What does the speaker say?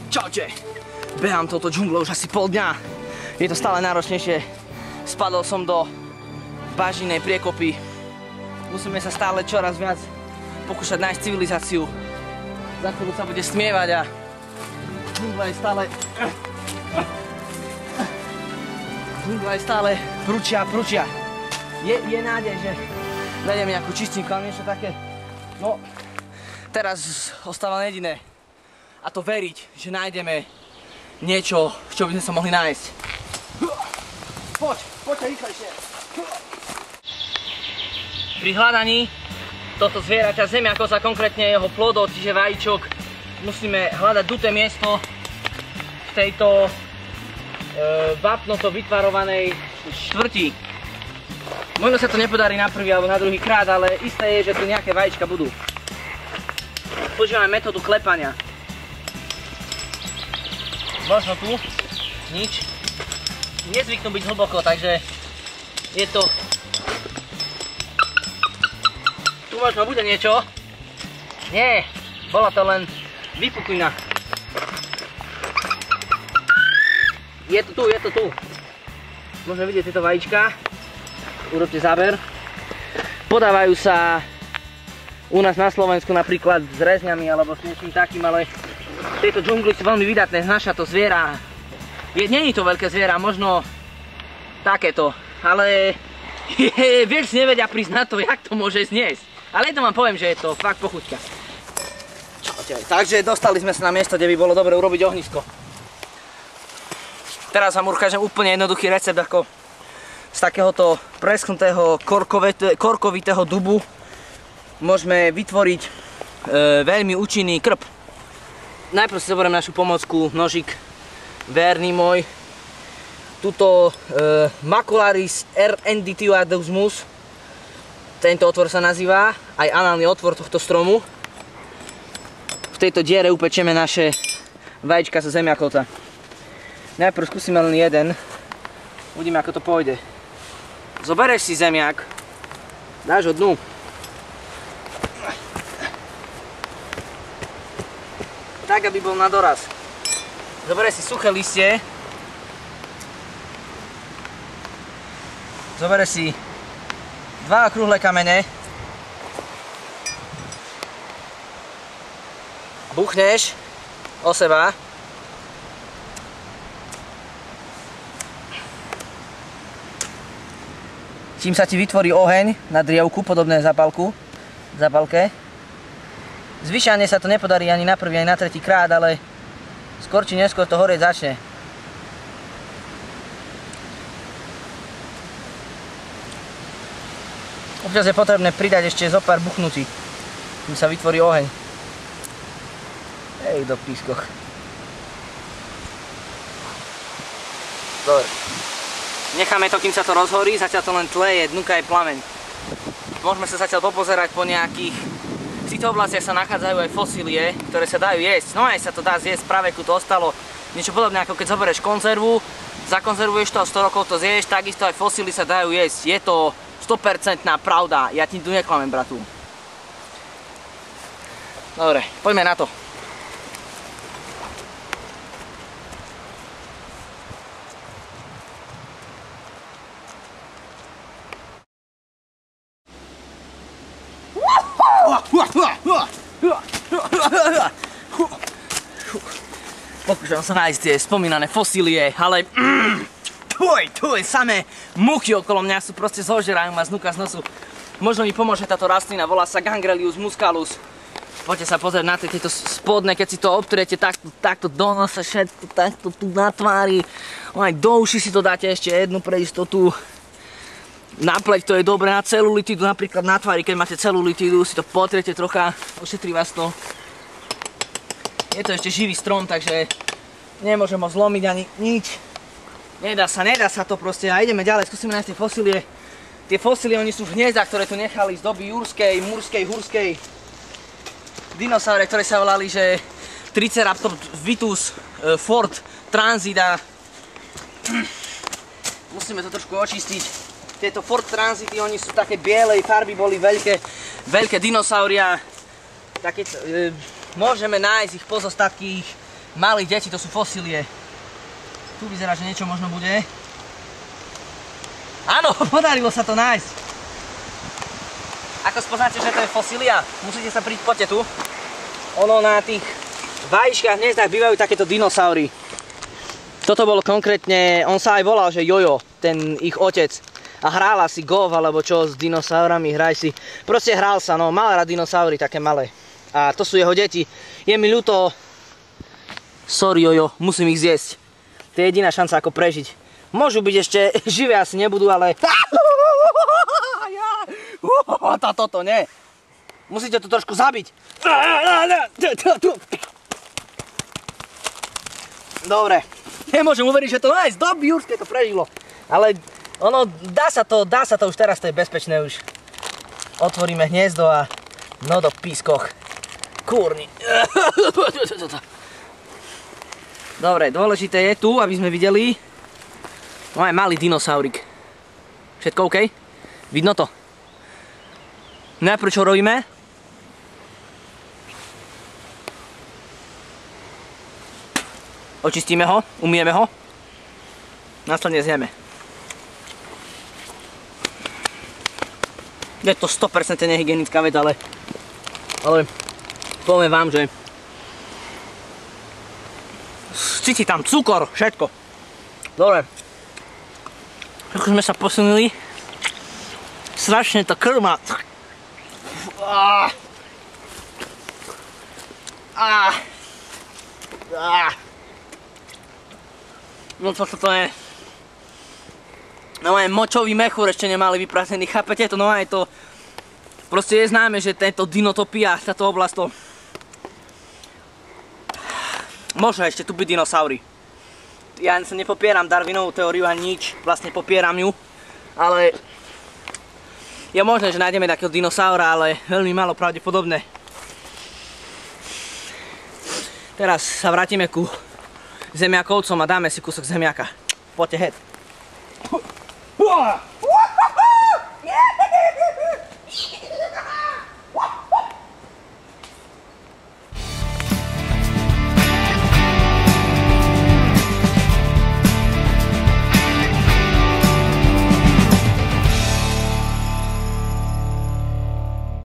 Čaute. Behám touto džunglou už asi pol dňa. Je to stále náročnejšie. Spadol som do bažinej priekopy. Musíme sa stále čoraz viac pokúšať nájsť civilizáciu. Za chvíľu sa bude stmievať a džungla je stále prúčia. Je nádej, že nájdeme nejakú čistinku, ale niečo také. No, teraz ostáva jediné. A to veriť, že nájdeme niečo, čo by sme sa mohli nájsť. Poďte rýchlejšie. Pri hľadaní tohto zvieraťa, zemiakoza, konkrétne jeho plodov, čiže vajíčok, musíme hľadať duté miesto v tejto vápnoto vytvarovanej štvrti. Možno sa to nepodarí na prvý alebo na druhý krát, ale isté je, že tu nejaké vajíčka budú. Používame metódu klepania. Možno tu nič. Nezvyknú byť hlboko, takže je to... Tu možno bude niečo. Nie, bola to len vypuklina. Je to tu. Môžeme vidieť tieto vajíčka. Urobte záber. Podávajú sa u nás na Slovensku napríklad s rezňami alebo s niečím takým, ale v tejto džungli sú veľmi vydatné, znáša to zviera. Nie je to veľké zviera, možno takéto, ale vieš, nevedia prísť na to, jak to môže zniesť. Ale to vám poviem, že je to fakt pochuťka. Takže dostali sme sa na miesto, kde by bolo dobre urobiť ohnisko. Teraz vám ukážem úplne jednoduchý recept, ako z takéhoto presknutého korkovitého dubu môžeme vytvoriť veľmi účinný krb. Najprv si zoberiem našu pomôcku, nožik verný môj. Tuto Macularis Renditioideusmus. Tento otvor sa nazýva aj análny otvor tohto stromu. V tejto diere upečieme naše vajíčka zo zemiakota. Najprv skúsime len jeden. Uvidíme, ako to pôjde. Zoberieš si zemiak, dáš ho dnu. Tak, aby bol na doraz. Zoberieš si suché listie. Zoberieš si 2 okrúhle kamene. Buchneš o seba. Čím sa ti vytvorí oheň na drievku, podobné zapálke. Zvyčajne sa to nepodarí ani na prvý, ani na tretí krát, ale skôr či neskôr to horieť začne. Občas je potrebné pridať ešte zo pár buchnutí, kým sa vytvorí oheň. Hej, do pískoch. Dobre. Necháme to, kým sa to rozhorí, zatiaľ to len tleje, dnuka je plameň. Môžeme sa zatiaľ popozerať po nejakých... V týchto oblastiach sa nachádzajú aj fosílie, ktoré sa dajú jesť. No aj sa to dá zjesť, práve tu to ostalo. Niečo podobné, ako keď zoberieš konzervu, zakonzervuješ to a 100 rokov to zješ, takisto aj fosíly sa dajú jesť. Je to 100% pravda, ja ti tu neklamem, bratu. Dobre, poďme na to. Pokúšam sa nájsť tie spomínané fosílie, ale tuj, samé muchy okolo mňa sú proste zožerajú ma z nuka z nosu. Možno mi pomôže táto rastlina, volá sa Gangrelius muscalus. Poďte sa pozrieť na tieto spodné, keď si to obtriete takto do nosa, všetko takto tu na tvári. Aj do uši si to dáte ešte jednu pre istotu. Na pleť to je dobré, na celulitídu, napríklad na tvári, keď máte celulitídu, si to potriete trocha, ošetrí vás to. Je to ešte živý strom, takže nemôžem ho zlomiť ani nič. Nedá sa to proste a ideme ďalej, skúsime nájsť tie fosílie. Tie fosílie, oni sú v hniezdach, ktoré tu nechali z doby jurskej, murskej, hurskej. Dinosaure, ktoré sa volali, že Triceratops vitus, Ford, Transit a... Musíme to trošku očistiť. Tieto Ford Transity, oni sú také bielej farby, boli veľké dinosauria. môžeme nájsť ich pozostatky ich malých detí, to sú fosílie. Tu vyzerá, že niečo možno bude. Áno, podarilo sa to nájsť. Ako spoznáte, že to je fosília? Musíte sa prísť, poďte tu. Ono na tých vajíčkach v hniezdách bývajú takéto dinosaury. Toto bolo konkrétne, on sa aj volal, že Jojo, ten ich otec. A hral si golf, alebo čo s dinosaurami, proste hral sa, no, mal rád dinosaury, také malé. A to sú jeho deti. Je mi ľúto, sorry Jojo, musím ich zjesť. To je jediná šanca, ako prežiť. Môžu byť ešte živé, asi nebudú, ale... Toto nie. Musíte to trošku zabiť. Dobre. Nemôžem uveriť, že to nájsť do Jurské to prežilo. Ale ono, dá sa to už teraz, to je bezpečné už. Otvoríme hniezdo a no do pískoch. Kúrni. Dobre, dôležité je tu, aby sme videli. No aj malý dinosaurik. Všetko OK? Vidno to? Najprv čo robíme? Očistíme ho, umieme ho. Následne zjeme. Je to 100% nehygienická vec, ale poviem vám, že cíti tam cukor, všetko. Dobre. Ako sme sa posunuli, strašne to krma. No toto je... No aj močový mechúr ešte nemali vyprasený, chápete to? No aj to... Proste je známe, že tento dinotopia, táto oblasť to... Môžu ešte tu byť dinosaury. Ja sa nepopieram Darwinovú teóriu ani nič, vlastne popieram ju. Ale... Je možné, že nájdeme takého dinosaura, ale veľmi málo pravdepodobné. Teraz sa vrátime ku zemiakovcom a dáme si kúsok zemiaka. Poďte, head.